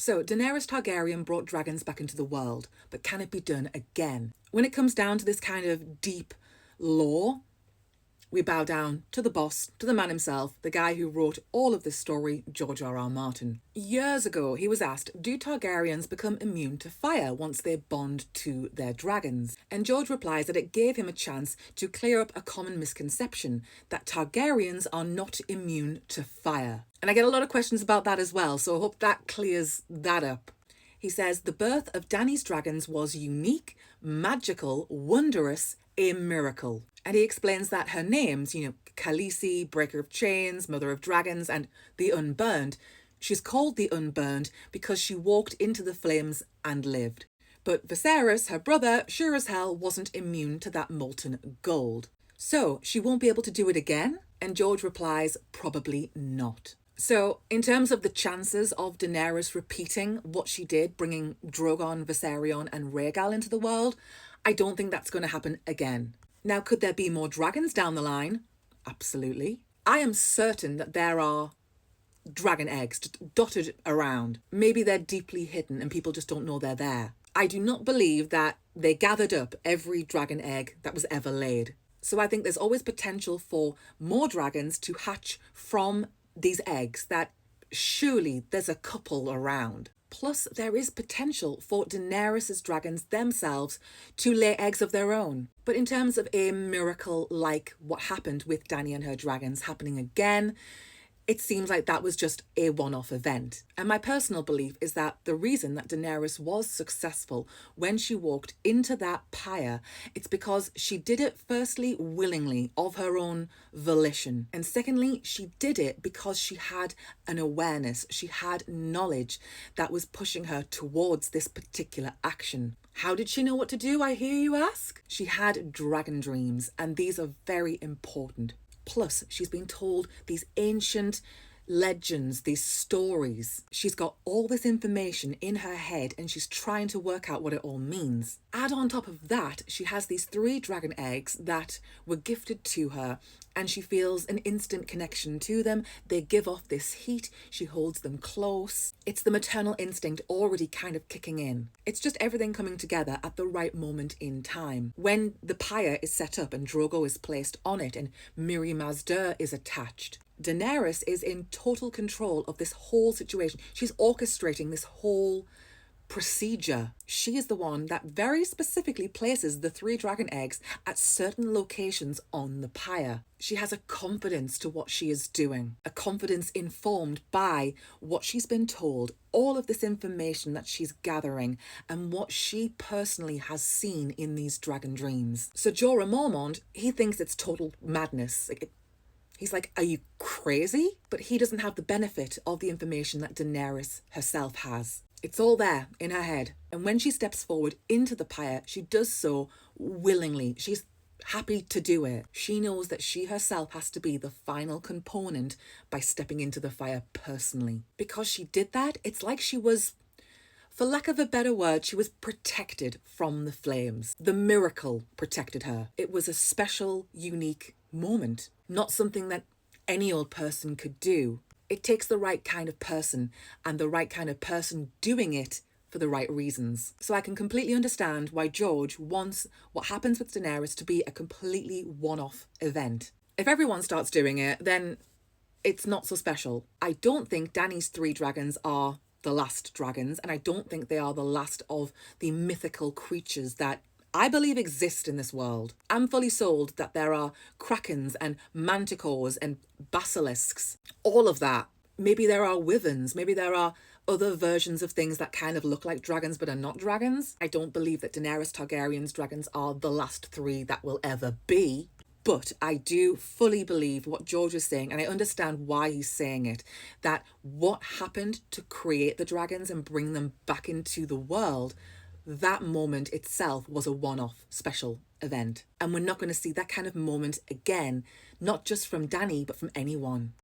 So, Daenerys Targaryen brought dragons back into the world, but can it be done again? When it comes down to this kind of deep lore, we bow down to the boss, to the man himself, the guy who wrote all of this story, George R.R. Martin. Years ago, he was asked, do Targaryens become immune to fire once they bond to their dragons? And George replies that it gave him a chance to clear up a common misconception, that Targaryens are not immune to fire. And I get a lot of questions about that as well, so I hope that clears that up. He says, the birth of Dany's dragons was unique, magical, wondrous, a miracle. And he explains that her names, Khaleesi, Breaker of Chains, Mother of Dragons, and the Unburned, she's called the Unburned because she walked into the flames and lived. But Viserys, her brother, sure as hell wasn't immune to that molten gold. So she won't be able to do it again? And George replies, probably not. So, in terms of the chances of Daenerys repeating what she did, bringing Drogon, Viserion and Rhaegal into the world, I don't think that's going to happen again. Now, could there be more dragons down the line? Absolutely. I am certain that there are dragon eggs dotted around. Maybe they're deeply hidden and people just don't know they're there. I do not believe that they gathered up every dragon egg that was ever laid. So I think there's always potential for more dragons to hatch from these eggs, that surely there's a couple around. Plus, there is potential for Daenerys' dragons themselves to lay eggs of their own. But in terms of a miracle like what happened with Dany and her dragons happening again, it seems like that was just a one-off event. And my personal belief is that the reason that Daenerys was successful when she walked into that pyre, it's because she did it firstly willingly, of her own volition. And secondly, she did it because she had an awareness, she had knowledge that was pushing her towards this particular action. How did she know what to do, I hear you ask? She had dragon dreams, and these are very important. Plus, she's been told these ancient legends, these stories. She's got all this information in her head and she's trying to work out what it all means. Add on top of that, she has these 3 dragon eggs that were gifted to her and she feels an instant connection to them. They give off this heat. She holds them close. It's the maternal instinct already kind of kicking in. It's just everything coming together at the right moment in time. When the pyre is set up and Drogo is placed on it and Mirri Maz Duur is attached, Daenerys is in total control of this whole situation. She's orchestrating this whole procedure. She is the one that very specifically places the 3 dragon eggs at certain locations on the pyre. She has a confidence to what she is doing, a confidence informed by what she's been told, all of this information that she's gathering, and what she personally has seen in these dragon dreams. So Jorah Mormont, he thinks it's total madness. He's like, are you crazy? But he doesn't have the benefit of the information that Daenerys herself has. It's all there in her head. And when she steps forward into the pyre, she does so willingly. She's happy to do it. She knows that she herself has to be the final component by stepping into the fire personally. Because she did that, it's like she was, for lack of a better word, she was protected from the flames. The miracle protected her. It was a special, unique moment, not something that any old person could do. It takes the right kind of person and the right kind of person doing it for the right reasons. So I can completely understand why George wants what happens with Daenerys to be a completely one-off event. If everyone starts doing it, then it's not so special. I don't think Dany's 3 dragons are the last dragons, and I don't think they are the last of the mythical creatures that I believe exist in this world. I'm fully sold that there are krakens and manticores and basilisks, all of that. Maybe there are wyverns, maybe there are other versions of things that kind of look like dragons but are not dragons. I don't believe that Daenerys Targaryen's dragons are the last 3 that will ever be. But I do fully believe what George is saying, and I understand why he's saying it, that what happened to create the dragons and bring them back into the world, that moment itself was a one-off special event. And we're not going to see that kind of moment again, not just from Dany, but from anyone.